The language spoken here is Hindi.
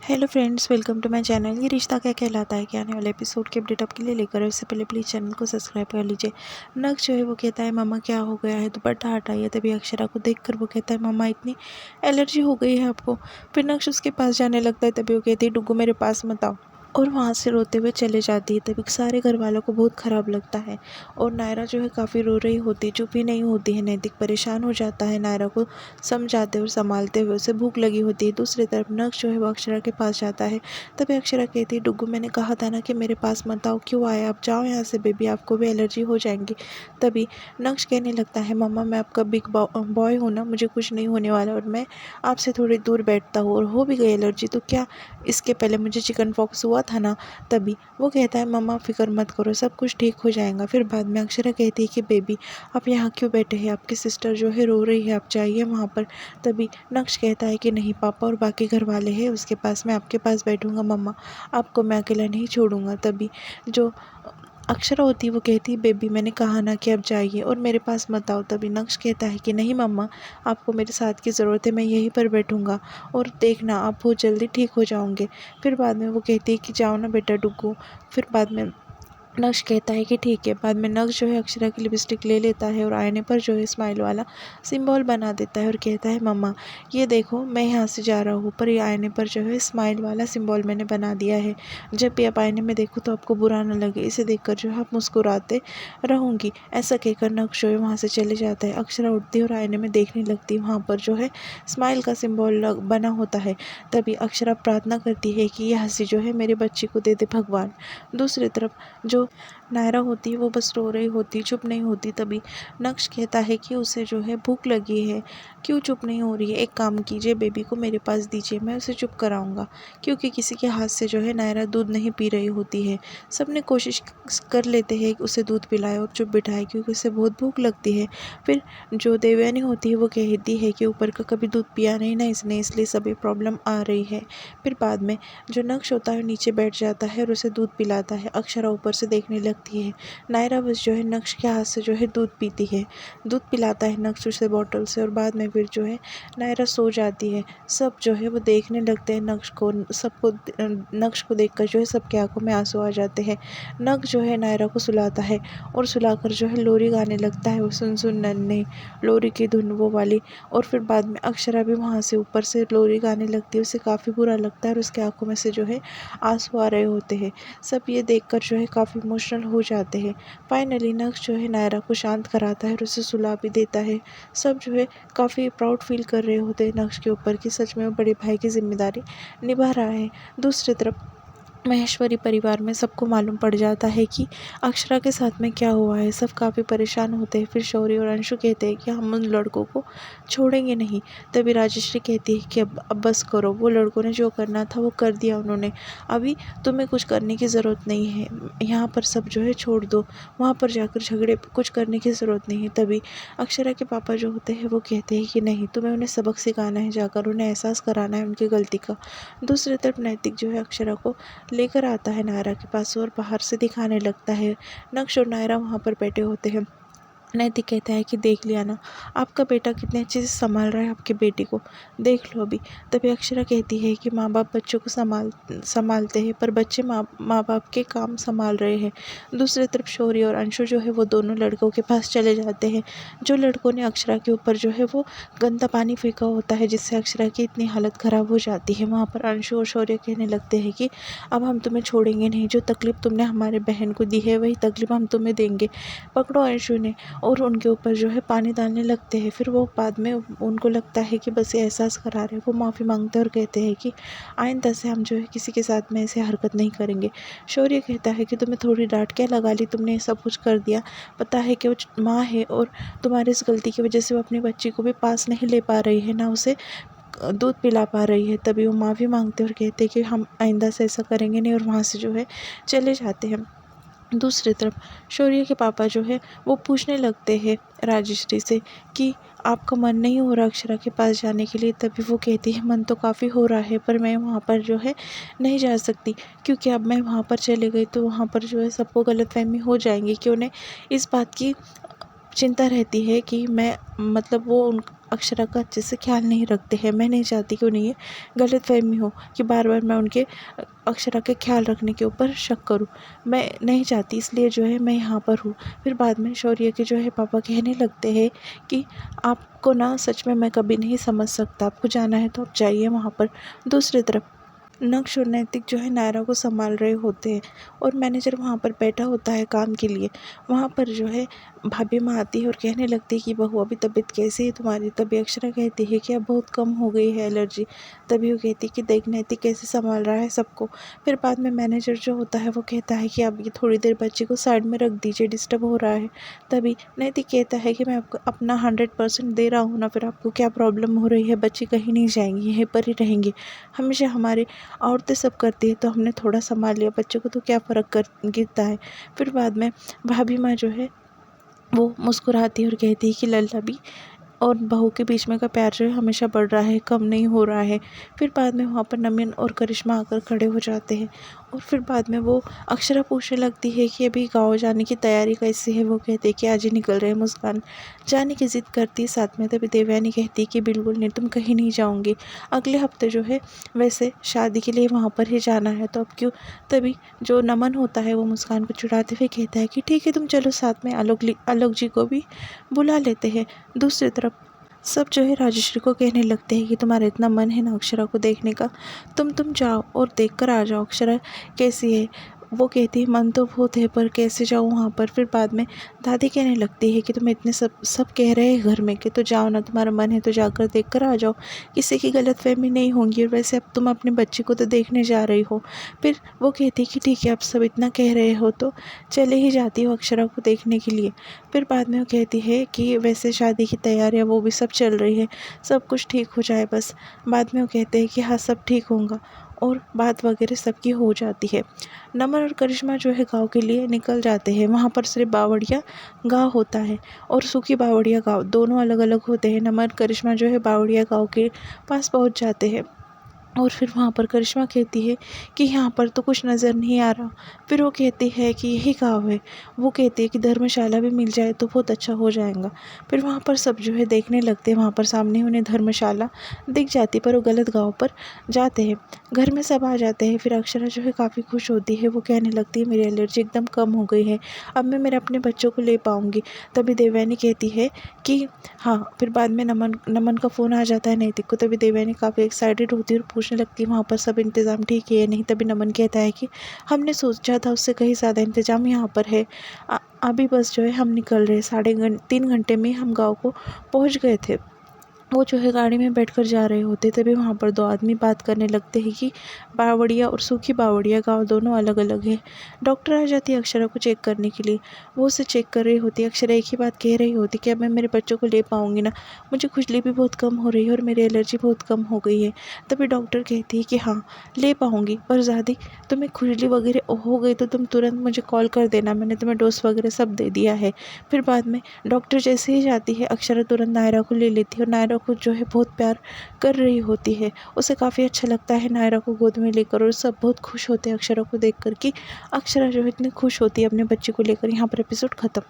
Hello friends, welcome to my channel. ये रिश्ता क्या कहलाता है के आने वाले एपिसोड के अपडेट आपके लिए लेकर आए। उससे पहले प्लीज़ चैनल को सब्सक्राइब कर लीजिए। नक्श जो है वो कहता है मम्मा क्या हो गया है, दुपट्टा हटाइए। तभी अक्षरा को देखकर वो कहता है मम्मा इतनी एलर्जी हो गई है आपको। फिर नक्श उसके पास जाने लगता है। तभी वो कहती है डुग्गू मेरे पास मत आओ, और वहाँ से रोते हुए चले जाती है। तभी सारे घर वालों को बहुत ख़राब लगता है और नायरा जो है काफ़ी रो रही होती, चुप ही नहीं होती है। नैतिक परेशान हो जाता है नायरा को समझाते और संभालते हुए। उसे भूख लगी होती है। दूसरी तरफ नक्श जो है वो अक्षरा के पास जाता है। तभी अक्षरा कहती है डुग्गू मैंने कहा था ना कि मेरे पास मत आओ, क्यों आए आप, जाओ यहाँ से बेबी, आपको भी एलर्जी हो जाएंगी। तभी नक्श कहने लगता है मम्मा मैं आपका बिग बॉय हूँ ना, मुझे कुछ नहीं होने वाला, और मैं आपसे थोड़ी दूर बैठता हूँ और हो भी गई एलर्जी तो क्या, इसके पहले मुझे चिकन पॉक्स हुआ था ना। तभी वो कहता है मम्मा फिक्र मत करो, सब कुछ ठीक हो जाएगा। फिर बाद में अक्षरा कहती है कि बेबी आप यहाँ क्यों बैठे हैं, आपकी सिस्टर जो है रो रही है, आप जाइए वहाँ पर। तभी नक्श कहता है कि नहीं पापा और बाकी घर वाले हैं उसके पास, मैं आपके पास बैठूंगा मम्मा, आपको मैं अकेला नहीं छोड़ूंगा। तभी जो अक्षरा होती है वो कहती है बेबी मैंने कहा ना कि अब जाइए और मेरे पास मत आओ। तभी नक्श कहता है कि नहीं मम्मा, आपको मेरे साथ की ज़रूरत है, मैं यहीं पर बैठूंगा और देखना आप बहुत जल्दी ठीक हो जाओगे। फिर बाद में वो कहती है कि जाओ ना बेटा डुग्गू। फिर बाद में नक्श कहता है कि ठीक है। बाद में नक्श जो है अक्षरा की लिपस्टिक ले लेता है और आईने पर जो है स्माइल वाला सिंबल बना देता है और कहता है मम्मा ये देखो मैं यहाँ से जा रहा हूँ, पर ये आईने पर जो है स्माइल वाला सिंबल मैंने बना दिया है, जब भी आप आईने में देखो तो आपको बुरा ना लगे, इसे देखकर जो है आप मुस्कुराते रहूँगी। ऐसा कहकर नक्श जो है वहाँ से चले जाता है। अक्षरा उठती है और आईने में देखने लगती है, वहाँ पर जो है स्माइल का सिंबल बना होता है। तभी अक्षरा प्रार्थना करती है कि यह हंसी जो है मेरे बच्चे को दे दे भगवान। दूसरी तरफ जो नायरा होती है वो बस रो रही होती, चुप नहीं होती। तभी नक्श कहता है कि उसे जो है भूख लगी है, क्यों चुप नहीं हो रही है, एक काम कीजिए बेबी को मेरे पास दीजिए, मैं उसे चुप कराऊंगा। क्योंकि किसी के हाथ से जो है नायरा दूध नहीं पी रही होती है। सबने कोशिश कर लेते हैं कि उसे दूध पिलाए और चुप बिठाए, क्योंकि उसे बहुत भूख लगती है। फिर जो देवयानी होती है वो कहती है कि ऊपर का कभी दूध पिया नहीं ना इसने, इसलिए सभी प्रॉब्लम आ रही है। फिर बाद में जो नक्श होता है नीचे बैठ जाता है और उसे दूध पिलाता है। अक्षरा ऊपर से देखने लगती है। नायरा बस जो है नक्श के हाथ से जो है दूध पीती है, दूध पिलाता है नक्श उसे बॉटल से, और बाद में फिर जो है नायरा सो जाती है। सब जो है वो देखने लगते हैं नक्श को, सबको नक्श को देखकर जो है सबके आंखों में आंसू आ जाते हैं। नक्श जो है नायरा को सुलाता है और सुलाकर जो है लोरी गाने लगता है, वो सुन सुन नन्हे लोरी की धुन वो वाली। और फिर बाद में अक्षरा भी वहाँ से ऊपर से लोरी गाने लगती है, उसे काफ़ी बुरा लगता है और उसके आंखों में से जो है आंसू आ रहे होते हैं। सब ये देखकर जो है काफ़ी इमोशनल हो जाते हैं। फाइनली नक्श जो है नायरा को शांत कराता है और उसे सुला भी देता है। सब जो है काफ़ी प्राउड फील कर रहे होते हैं नक्श के ऊपर कि सच में वो बड़े भाई की जिम्मेदारी निभा रहा है। दूसरी तरफ महेश्वरी परिवार में सबको मालूम पड़ जाता है कि अक्षरा के साथ में क्या हुआ है। सब काफ़ी परेशान होते हैं। फिर शौर्य और अंशु कहते हैं कि हम उन लड़कों को छोड़ेंगे नहीं। तभी राजश्री कहती है कि अब बस करो, वो लड़कों ने जो करना था वो कर दिया उन्होंने, अभी तुम्हें कुछ करने की ज़रूरत नहीं है, यहाँ पर सब जो है छोड़ दो, वहाँ पर जाकर झगड़े कुछ करने की ज़रूरत नहीं है। तभी अक्षरा के पापा जो होते हैं वो कहते हैं कि नहीं, तुम्हें उन्हें सबक सिखाना है, जाकर उन्हें एहसास कराना है उनकी गलती का। दूसरी तरफ नैतिक जो है अक्षरा को लेकर आता है नायरा के पास और बाहर से दिखाने लगता है। नक्श और नायरा वहाँ पर बैठे होते हैं। नैतिक कहता है कि देख लिया ना, आपका बेटा कितने अच्छे से संभाल रहा है आपकी बेटी को, देख लो अभी। तभी अक्षरा कहती है कि माँ बाप बच्चों को संभालते हैं, पर बच्चे माँ बाप के काम संभाल रहे हैं। दूसरी तरफ शौर्य और अंशु जो है वो दोनों लड़कों के पास चले जाते हैं। जो लड़कों ने अक्षरा के ऊपर जो है वो गंदा पानी फेंका होता है, जिससे अक्षरा की इतनी हालत ख़राब हो जाती है। वहाँ पर अंशु और शौर्य कहने लगते हैं कि अब हम तुम्हें छोड़ेंगे नहीं, जो तकलीफ़ तुमने हमारे बहन को दी है वही तकलीफ़ हम तुम्हें देंगे, पकड़ो अंशु ने। और उनके ऊपर जो है पानी डालने लगते हैं। फिर वो बाद में उनको लगता है कि बस ये एहसास करा रहे हैं, वो माफ़ी मांगते हैं और कहते हैं कि आइंदा से हम जो है किसी के साथ में ऐसे हरकत नहीं करेंगे। शौर्य कहता है कि तुम्हें थोड़ी डांट क्या लगा ली, तुमने सब कुछ कर दिया, पता है कि वो माँ है और तुम्हारी इस गलती की वजह से वो अपनी बच्ची को भी पास नहीं ले पा रही है, ना उसे दूध पिला पा रही है। तभी वो माफ़ी मांगते हैं और कहते हैं कि हम आइंदा से ऐसा करेंगे नहीं, और वहाँ से जो है चले जाते हैं। दूसरी तरफ शौर्य के पापा जो है वो पूछने लगते हैं राजश्री से कि आपका मन नहीं हो रहा अक्षरा के पास जाने के लिए। तभी वो कहती है मन तो काफ़ी हो रहा है, पर मैं वहाँ पर जो है नहीं जा सकती, क्योंकि अब मैं वहाँ पर चले गई तो वहाँ पर जो है सबको गलतफहमी हो जाएंगी कि उन्हें इस बात की चिंता रहती है कि मैं मतलब वो उन अक्षरा का अच्छे से ख्याल नहीं रखते हैं। मैं नहीं चाहती कि उन्हें ये गलतफहमी हो कि बार बार मैं उनके अक्षरा के ख्याल रखने के ऊपर शक करूँ। मैं नहीं चाहती, इसलिए जो है मैं यहाँ पर हूँ। फिर बाद में शौर्य के जो है पापा कहने लगते हैं कि आपको ना सच में मैं कभी नहीं समझ सकता, आपको जाना है तो आप जाइए वहाँ पर। दूसरी तरफ नक्श और नैतिक जो है नायरा को संभाल रहे होते हैं और मैनेजर वहाँ पर बैठा होता है काम के लिए। वहाँ पर जो है भाभी माँ आती है और कहने लगती है कि बहू अभी तबीयत कैसी है तुम्हारी। तभी अक्षरा कहती है कि अब बहुत कम हो गई है एलर्जी। तभी वो कहती है कि देख नैतिक कैसे संभाल रहा है सबको। फिर बाद में मैनेजर जो होता है वो कहता है कि आप ये थोड़ी देर बच्चे को साइड में रख दीजिए, डिस्टर्ब हो रहा है। तभी नैतिक कहता है कि मैं आपको अपना 100% दे रहा हूँ ना, फिर आपको क्या प्रॉब्लम हो रही है। बच्चे कहीं नहीं जाएंगे, यहीं पर ही रहेंगे। हमेशा हमारे औरतें सब करती है तो हमने थोड़ा संभाल लिया, बच्चे को तो क्या फ़र्क कर गिरता है। फिर बाद में भाभी माँ जो है वो मुस्कुराती है और कहती है कि लल्ला भी और बहू के बीच में का प्यार जो है हमेशा बढ़ रहा है, कम नहीं हो रहा है। फिर बाद में वहाँ पर नमिन और करिश्मा आकर खड़े हो जाते हैं और फिर बाद में वो अक्षरा पूछने लगती है कि अभी गाँव जाने की तैयारी कैसी है। वो कहते हैं कि आज ही निकल रहे हैं। मुस्कान जाने की ज़िद करती है साथ में। तभी देवयानी कहती है कि बिल्कुल नहीं, तुम कहीं नहीं जाओगे, अगले हफ्ते जो है वैसे शादी के लिए वहाँ पर ही जाना है तो अब क्यों। तभी जो नमन होता है वो मुस्कान को चिढ़ाते हुए कहता है कि ठीक है तुम चलो साथ में, आलोक जी को भी बुला लेते हैं। दूसरी तरफ सब जो है राजश्री को कहने लगते हैं कि तुम्हारा इतना मन है ना अक्षरा को देखने का, तुम जाओ और देख कर आ जाओ अक्षरा कैसी है। वो कहती है मन तो बहुत है पर कैसे जाऊँ वहाँ पर। फिर बाद में दादी कहने लगती है कि तुम इतने सब कह रहे हैं घर में कि तो जाओ ना, तुम्हारा मन है तो जाकर देख कर आ जाओ, किसी की गलतफहमी नहीं होंगी। और वैसे अब तुम अपने बच्चे को तो देखने जा रही हो। फिर वो कहती है कि ठीक है अब सब इतना कह रहे हो तो चले ही जाती हो अक्षरा को देखने के लिए। फिर बाद में वो कहती है कि वैसे शादी की तैयारियां वो भी सब चल रही है, सब कुछ ठीक हो जाए बस। बाद में वो कहते हैं कि हाँ सब ठीक होगा और बात वगैरह सबकी हो जाती है। नमन और करिश्मा जो है गांव के लिए निकल जाते हैं। वहाँ पर सिर्फ बावड़िया गांव होता है और सूखी बावड़िया गांव, दोनों अलग अलग होते हैं। नमन और करिश्मा जो है बावड़िया गांव के पास पहुँच जाते हैं और फिर वहाँ पर करिश्मा कहती है कि यहाँ पर तो कुछ नज़र नहीं आ रहा। फिर वो कहती है कि यही गाँव है। वो कहती है कि धर्मशाला भी मिल जाए तो बहुत अच्छा हो जाएगा। फिर वहाँ पर सब जो है देखने लगते हैं। वहाँ पर सामने उन्हें धर्मशाला दिख जाती पर वो गलत गाँव पर जाते हैं। घर में सब आ जाते हैं। फिर अक्षरा जो है काफ़ी खुश होती है। वो कहने लगती है मेरी एलर्जी एकदम कम हो गई है, अब मैं मेरे अपने बच्चों को ले पाऊँगी। तभी देवयानी कहती है कि हाँ। फिर बाद में नमन का फ़ोन आ जाता है नैतिक को। तभी देवयानी काफ़ी एक्साइटेड होती है और पूछने लगती है वहाँ पर सब इंतज़ाम ठीक है या नहीं। तभी नमन कहता है कि हमने सोचा था उससे कहीं ज़्यादा इंतज़ाम यहाँ पर है। अभी बस जो है हम निकल रहे, 3 घंटे में हम गाँव को पहुँच गए थे। वो जो है गाड़ी में बैठकर जा रहे होते तभी वहाँ पर 2 आदमी बात करने लगते हैं कि बावड़िया और सूखी बावड़िया गाँव दोनों अलग अलग है। डॉक्टर आ जाती है अक्षरा को चेक करने के लिए। वो उसे चेक कर रही होती है। अक्षरा एक ही बात कह रही होती कि अब मैं मेरे बच्चों को ले पाऊँगी ना, मुझे खुजली भी बहुत कम हो रही है और मेरी एलर्जी बहुत कम हो गई है। तभी डॉक्टर कहती है कि हाँ ले पाऊँगी, पर ज़्यादा तुम्हें खुजली वगैरह हो गई तो तुम तुरंत मुझे कॉल कर देना, मैंने तुम्हें डोज वगैरह सब दे दिया है। फिर बाद में डॉक्टर जैसे ही जाती है अक्षरा तुरंत नायरा को ले लेती है और नायरा को जो है बहुत प्यार कर रही होती है। उसे काफ़ी अच्छा लगता है नायरा को गोद में लेकर और सब बहुत खुश होते हैं अक्षरा को देख कर कि अक्षरा जो है इतनी खुश होती है अपने बच्चे को लेकर। यहाँ पर एपिसोड खत्म।